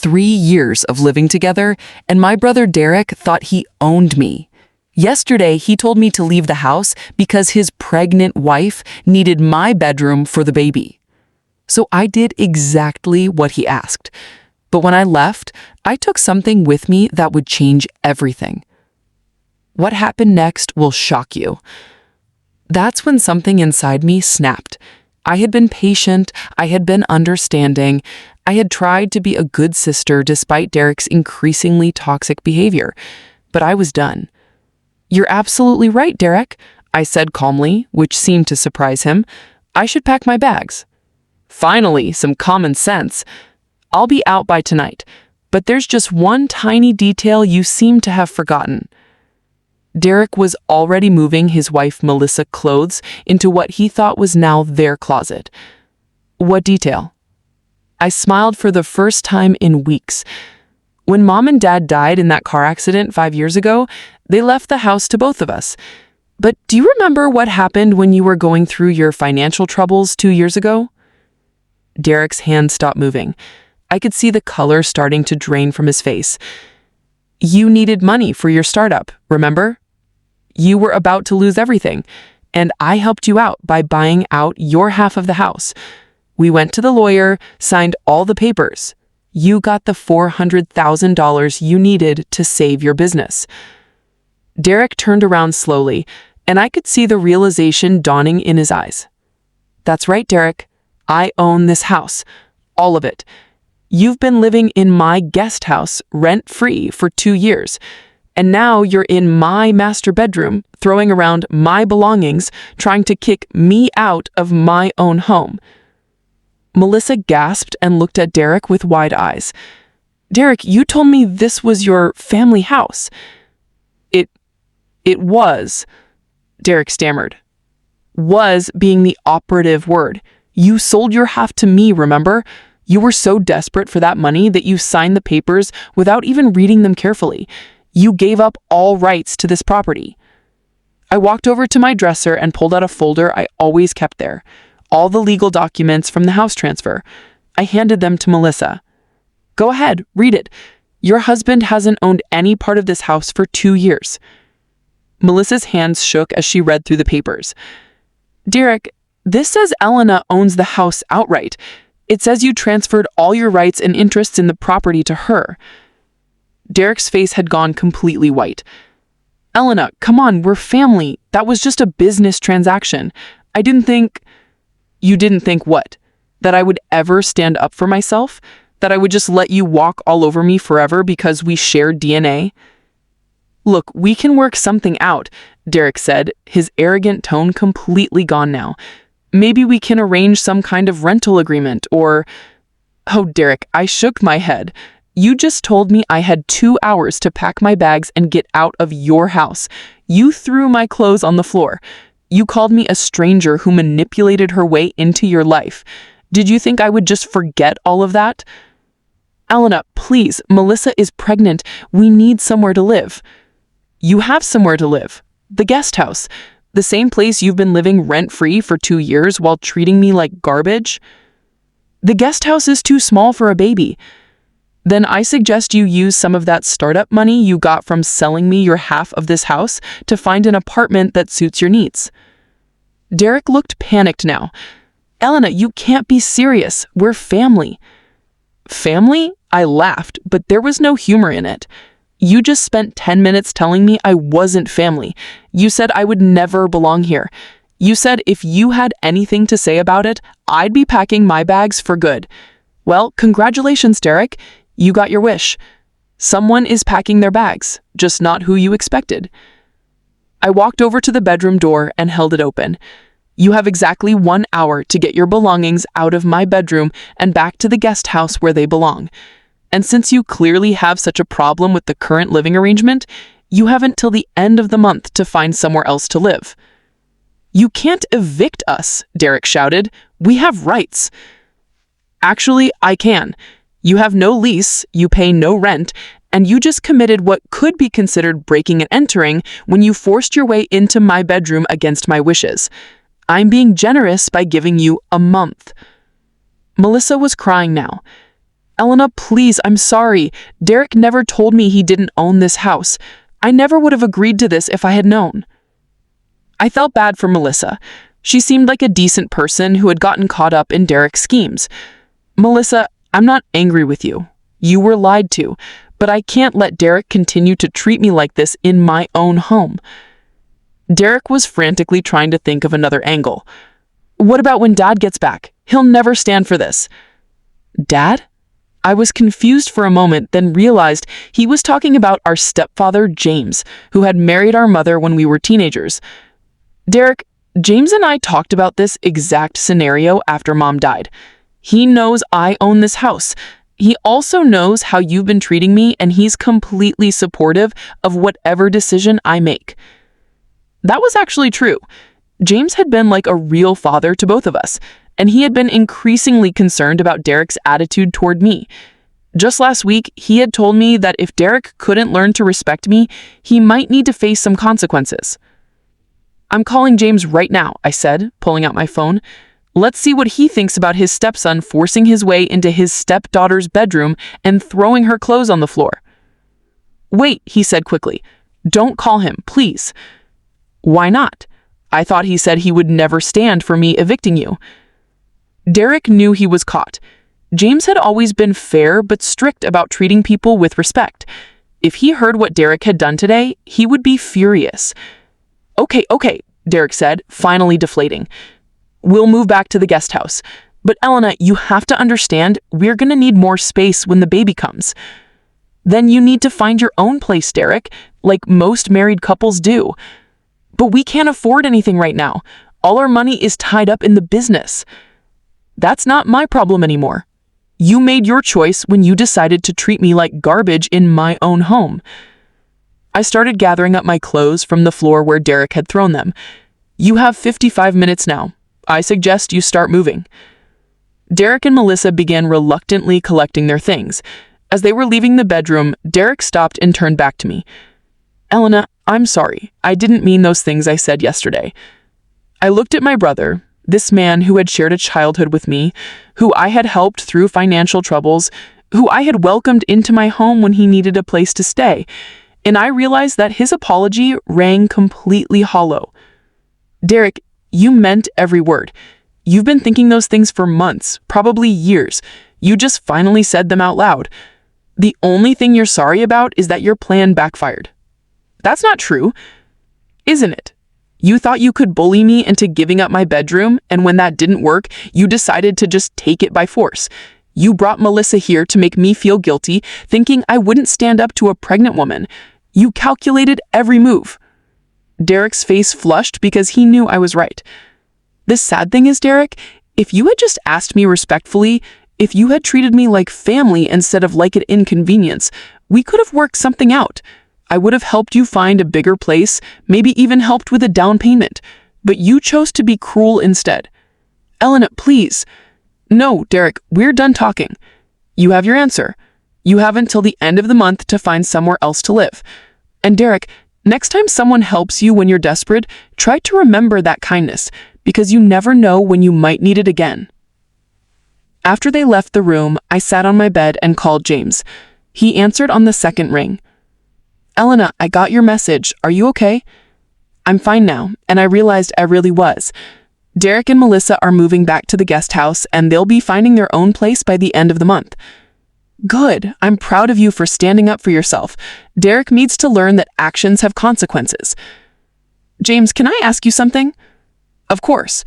3 years of living together, and my brother Derek thought he owned me. Yesterday, he told me to leave the house because his pregnant wife needed my bedroom for the baby. So I did exactly what he asked. But when I left, I took something with me that would change everything. What happened next will shock you. That's when something inside me snapped. I had been patient, I had been understanding, I had tried to be a good sister despite Derek's increasingly toxic behavior, but I was done. "You're absolutely right, Derek," I said calmly, which seemed to surprise him. "I should pack my bags." "Finally, some common sense. I'll be out by tonight, but there's just one tiny detail you seem to have forgotten." Derek was already moving his wife Melissa's clothes into what he thought was now their closet. "What detail?" I smiled for the first time in weeks. When Mom and Dad died in that car accident 5 years ago, they left the house to both of us. But do you remember what happened when you were going through your financial troubles 2 years ago? Derek's hand stopped moving. I could see the color starting to drain from his face. "You needed money for your startup, remember? You were about to lose everything, and I helped you out by buying out your half of the house. We went to the lawyer, signed all the papers. You got the $400,000 you needed to save your business." Derek turned around slowly, and I could see the realization dawning in his eyes. "That's right, Derek. I own this house. All of it. You've been living in my guest house rent-free for 2 years. And now you're in my master bedroom, throwing around my belongings, trying to kick me out of my own home." Melissa gasped and looked at Derek with wide eyes. "Derek, you told me this was your family house." It was," Derek stammered. "Was" being the operative word. "You sold your half to me, remember? You were so desperate for that money that you signed the papers without even reading them carefully. You gave up all rights to this property." I walked over to my dresser and pulled out a folder I always kept there. All the legal documents from the house transfer. I handed them to Melissa. "Go ahead, read it. Your husband hasn't owned any part of this house for 2 years. Melissa's hands shook as she read through the papers. "Derek, this says Elena owns the house outright. It says you transferred all your rights and interests in the property to her." Derek's face had gone completely white. "Elena, come on, we're family. That was just a business transaction. I didn't think..." "You didn't think what? That I would ever stand up for myself? That I would just let you walk all over me forever because we shared DNA?" "Look, we can work something out," Derek said, his arrogant tone completely gone now. "Maybe we can arrange some kind of rental agreement or..." "Oh, Derek," I shook my head. "You just told me I had 2 hours to pack my bags and get out of your house. You threw my clothes on the floor. You called me a stranger who manipulated her way into your life. Did you think I would just forget all of that?" "Elena, please, Melissa is pregnant. We need somewhere to live." "You have somewhere to live. The guest house. The same place you've been living rent-free for 2 years while treating me like garbage." "The guest house is too small for a baby." "Then I suggest you use some of that startup money you got from selling me your half of this house to find an apartment that suits your needs." Derek looked panicked now. "Elena, you can't be serious. We're family." "Family?" I laughed, but there was no humor in it. "You just spent 10 minutes telling me I wasn't family. You said I would never belong here. You said if you had anything to say about it, I'd be packing my bags for good. Well, congratulations, Derek. You got your wish. Someone is packing their bags, just not who you expected." I walked over to the bedroom door and held it open. "You have exactly 1 hour to get your belongings out of my bedroom and back to the guest house where they belong. And since you clearly have such a problem with the current living arrangement, you have until the end of the month to find somewhere else to live." "You can't evict us," Derek shouted. "We have rights." "Actually, I can. You have no lease, you pay no rent, and you just committed what could be considered breaking and entering when you forced your way into my bedroom against my wishes. I'm being generous by giving you a month." Melissa was crying now. Elena, please, I'm sorry. Derek never told me he didn't own this house. I never would have agreed to this if I had known. I felt bad for Melissa. She seemed like a decent person who had gotten caught up in Derek's schemes. Melissa, I'm not angry with you. You were lied to, but I can't let Derek continue to treat me like this in my own home. Derek was frantically trying to think of another angle. What about when Dad gets back? He'll never stand for this. Dad? I was confused for a moment, then realized he was talking about our stepfather, James, who had married our mother when we were teenagers. Derek, James and I talked about this exact scenario after Mom died. He knows I own this house. He also knows how you've been treating me, and he's completely supportive of whatever decision I make. That was actually true. James had been like a real father to both of us, and he had been increasingly concerned about Derek's attitude toward me. Just last week, he had told me that if Derek couldn't learn to respect me, he might need to face some consequences. I'm calling James right now, I said, pulling out my phone. Let's see what he thinks about his stepson forcing his way into his stepdaughter's bedroom and throwing her clothes on the floor. Wait, he said quickly. Don't call him, please. Why not? I thought he said he would never stand for me evicting you. Derek knew he was caught. James had always been fair but strict about treating people with respect. If he heard what Derek had done today, he would be furious. Okay, Derek said, finally deflating. We'll move back to the guest house. But Elena, you have to understand, we're gonna need more space when the baby comes. Then you need to find your own place, Derek, like most married couples do. But we can't afford anything right now. All our money is tied up in the business. That's not my problem anymore. You made your choice when you decided to treat me like garbage in my own home. I started gathering up my clothes from the floor where Derek had thrown them. You have 55 minutes now. I suggest you start moving. Derek and Melissa began reluctantly collecting their things. As they were leaving the bedroom, Derek stopped and turned back to me. Elena, I'm sorry. I didn't mean those things I said yesterday. I looked at my brother, this man who had shared a childhood with me, who I had helped through financial troubles, who I had welcomed into my home when he needed a place to stay, and I realized that his apology rang completely hollow. Derek, you meant every word. You've been thinking those things for months, probably years. You just finally said them out loud. The only thing you're sorry about is that your plan backfired. That's not true, isn't it? You thought you could bully me into giving up my bedroom, and when that didn't work, you decided to just take it by force. You brought Melissa here to make me feel guilty, thinking I wouldn't stand up to a pregnant woman. You calculated every move. Derek's face flushed because he knew I was right. The sad thing is, Derek, if you had just asked me respectfully, if you had treated me like family instead of like an inconvenience, we could have worked something out. I would have helped you find a bigger place, maybe even helped with a down payment, but you chose to be cruel instead. Elena, please. No, Derek, we're done talking. You have your answer. You have until the end of the month to find somewhere else to live. And Derek, next time someone helps you when you're desperate, try to remember that kindness, because you never know when you might need it again. After they left the room, I sat on my bed and called James. He answered on the second ring. Elena, I got your message. Are you okay? I'm fine now, and I realized I really was. Derek and Melissa are moving back to the guest house, and they'll be finding their own place by the end of the month. Good. I'm proud of you for standing up for yourself. Derek needs to learn that actions have consequences. James, can I ask you something? Of course.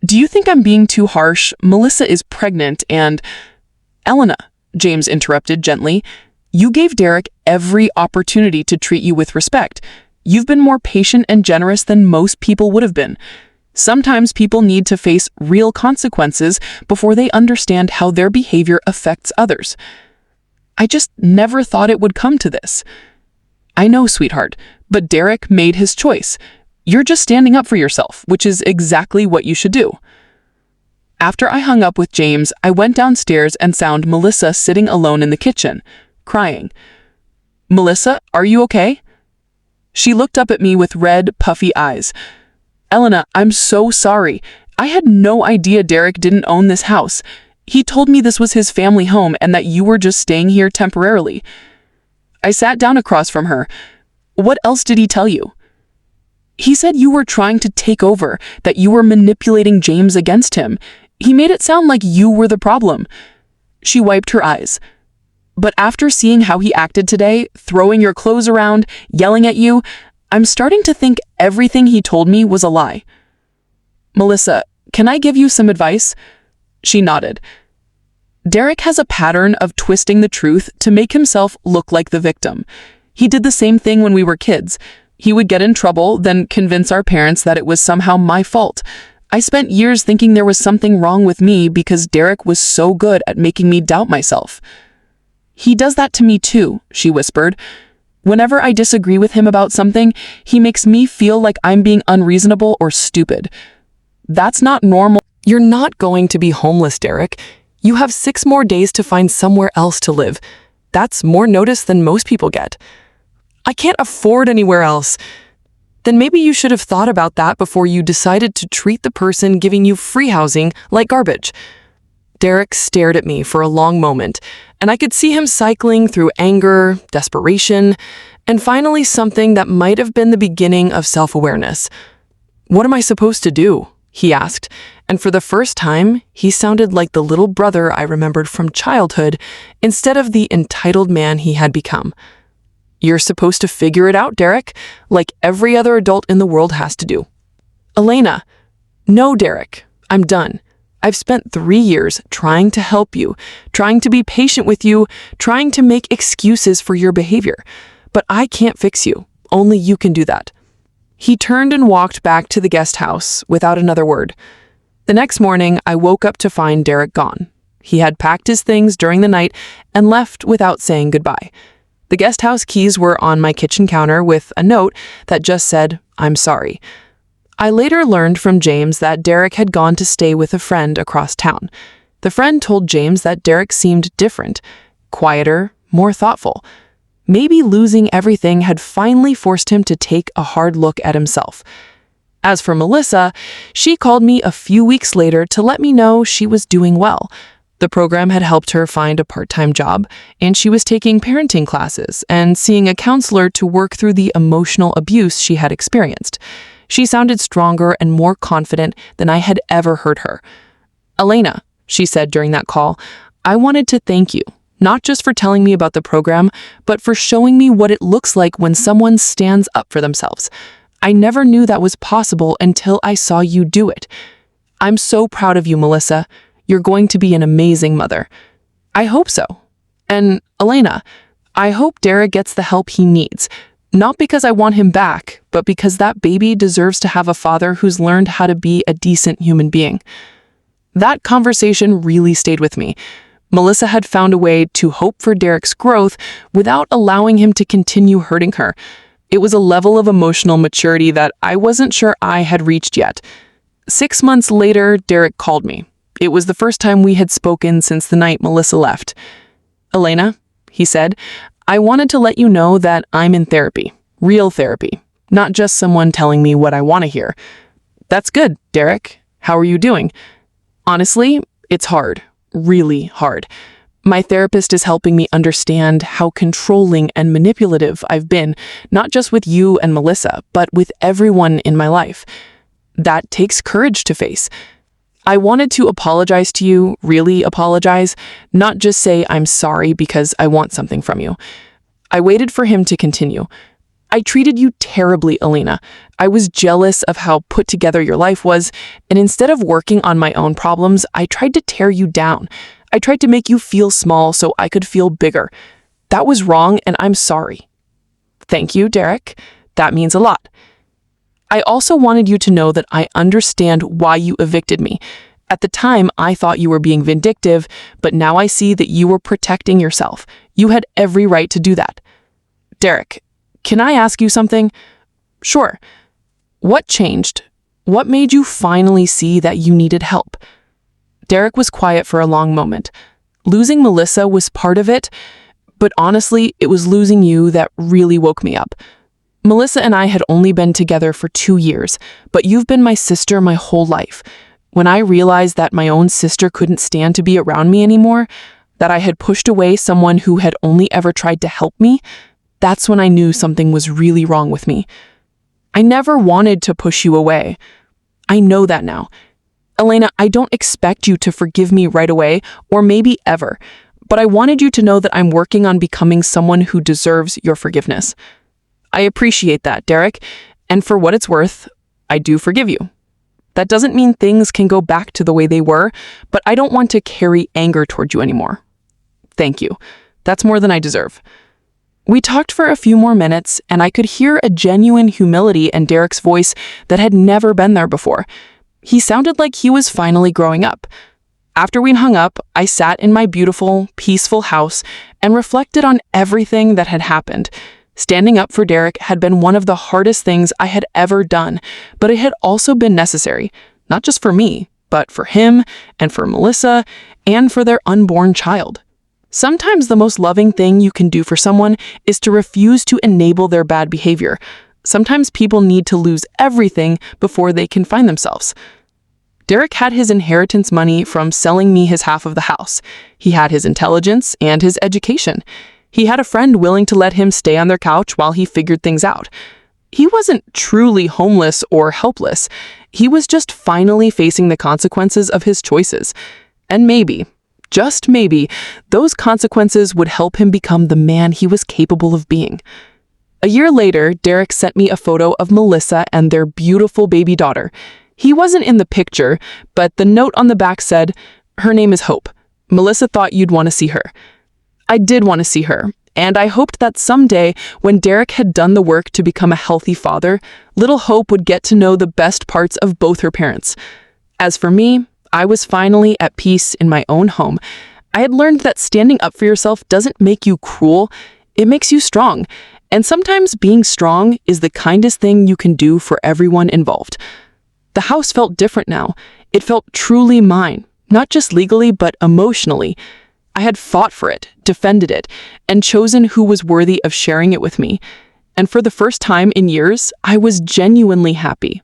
Do you think I'm being too harsh? Melissa is pregnant and... Elena, James interrupted gently, you gave Derek every opportunity to treat you with respect. You've been more patient and generous than most people would have been. Sometimes people need to face real consequences before they understand how their behavior affects others. I just never thought it would come to this. I know, sweetheart, but Derek made his choice. You're just standing up for yourself, which is exactly what you should do. After I hung up with James, I went downstairs and found Melissa sitting alone in the kitchen, crying. Melissa, are you okay? She looked up at me with red, puffy eyes. Elena, I'm so sorry. I had no idea Derek didn't own this house. He told me this was his family home and that you were just staying here temporarily. I sat down across from her. What else did he tell you? He said you were trying to take over, that you were manipulating James against him. He made it sound like you were the problem. She wiped her eyes. But after seeing how he acted today, throwing your clothes around, yelling at you, I'm starting to think everything he told me was a lie. Melissa, can I give you some advice? She nodded. Derek has a pattern of twisting the truth to make himself look like the victim. He did the same thing when we were kids. He would get in trouble, then convince our parents that it was somehow my fault. I spent years thinking there was something wrong with me because Derek was so good at making me doubt myself. He does that to me too, she whispered. Whenever I disagree with him about something, he makes me feel like I'm being unreasonable or stupid. That's not normal. You're not going to be homeless, Derek. You have 6 more days to find somewhere else to live. That's more notice than most people get. I can't afford anywhere else. Then maybe you should have thought about that before you decided to treat the person giving you free housing like garbage. Derek stared at me for a long moment, and I could see him cycling through anger, desperation, and finally something that might have been the beginning of self-awareness. What am I supposed to do? He asked, and for the first time, he sounded like the little brother I remembered from childhood instead of the entitled man he had become. You're supposed to figure it out, Derek, like every other adult in the world has to do. Elena. No, Derek, I'm done. I've spent 3 years trying to help you, trying to be patient with you, trying to make excuses for your behavior. But I can't fix you. Only you can do that. He turned and walked back to the guest house without another word. The next morning, I woke up to find Derek gone. He had packed his things during the night and left without saying goodbye. The guest house keys were on my kitchen counter with a note that just said, "I'm sorry." I later learned from James that Derek had gone to stay with a friend across town. The friend told James that Derek seemed different, quieter, more thoughtful. Maybe losing everything had finally forced him to take a hard look at himself. As for Melissa, she called me a few weeks later to let me know she was doing well. The program had helped her find a part-time job, and she was taking parenting classes and seeing a counselor to work through the emotional abuse she had experienced. She sounded stronger and more confident than I had ever heard her. Elena, she said during that call, I wanted to thank you, not just for telling me about the program, but for showing me what it looks like when someone stands up for themselves. I never knew that was possible until I saw you do it. I'm so proud of you, Melissa. You're going to be an amazing mother. I hope so. And Elena, I hope Derek gets the help he needs. Not because I want him back, but because that baby deserves to have a father who's learned how to be a decent human being. That conversation really stayed with me. Melissa had found a way to hope for Derek's growth without allowing him to continue hurting her. It was a level of emotional maturity that I wasn't sure I had reached yet. 6 months later, Derek called me. It was the first time we had spoken since the night Melissa left. Elena, he said, I wanted to let you know that I'm in therapy, real therapy, not just someone telling me what I want to hear. That's good, Derek. How are you doing? Honestly, it's hard, really hard. My therapist is helping me understand how controlling and manipulative I've been, not just with you and Melissa, but with everyone in my life. That takes courage to face. I wanted to apologize to you, really apologize, not just say I'm sorry because I want something from you. I waited for him to continue. I treated you terribly, Elena. I was jealous of how put together your life was, and instead of working on my own problems, I tried to tear you down. I tried to make you feel small so I could feel bigger. That was wrong, and I'm sorry. Thank you, Derek. That means a lot. I also wanted you to know that I understand why you evicted me. At the time, I thought you were being vindictive, but now I see that you were protecting yourself. You had every right to do that. Derek, can I ask you something? Sure. What changed? What made you finally see that you needed help? Derek was quiet for a long moment. Losing Melissa was part of it, but honestly, it was losing you that really woke me up. Melissa and I had only been together for 2 years, but you've been my sister my whole life. When I realized that my own sister couldn't stand to be around me anymore, that I had pushed away someone who had only ever tried to help me, that's when I knew something was really wrong with me. I never wanted to push you away. I know that now. Elena, I don't expect you to forgive me right away, or maybe ever, but I wanted you to know that I'm working on becoming someone who deserves your forgiveness. I appreciate that, Derek, and for what it's worth, I do forgive you. That doesn't mean things can go back to the way they were, but I don't want to carry anger toward you anymore. Thank you. That's more than I deserve. We talked for a few more minutes, and I could hear a genuine humility in Derek's voice that had never been there before. He sounded like he was finally growing up. After we'd hung up, I sat in my beautiful, peaceful house and reflected on everything that had happened. Standing up for Derek had been one of the hardest things I had ever done, but it had also been necessary, not just for me, but for him and for Melissa and for their unborn child. Sometimes the most loving thing you can do for someone is to refuse to enable their bad behavior. Sometimes people need to lose everything before they can find themselves. Derek had his inheritance money from selling me his half of the house. He had his intelligence and his education. He had a friend willing to let him stay on their couch while he figured things out. He wasn't truly homeless or helpless. He was just finally facing the consequences of his choices. And maybe, just maybe, those consequences would help him become the man he was capable of being. A year later, Derek sent me a photo of Melissa and their beautiful baby daughter. He wasn't in the picture, but the note on the back said, "Her name is Hope. Melissa thought you'd want to see her." I did want to see her, and I hoped that someday, when Derek had done the work to become a healthy father, little Hope would get to know the best parts of both her parents. As for me, I was finally at peace in my own home. I had learned that standing up for yourself doesn't make you cruel, it makes you strong. And sometimes being strong is the kindest thing you can do for everyone involved. The house felt different now. It felt truly mine, not just legally, but emotionally. I had fought for it, defended it, and chosen who was worthy of sharing it with me. And for the first time in years, I was genuinely happy.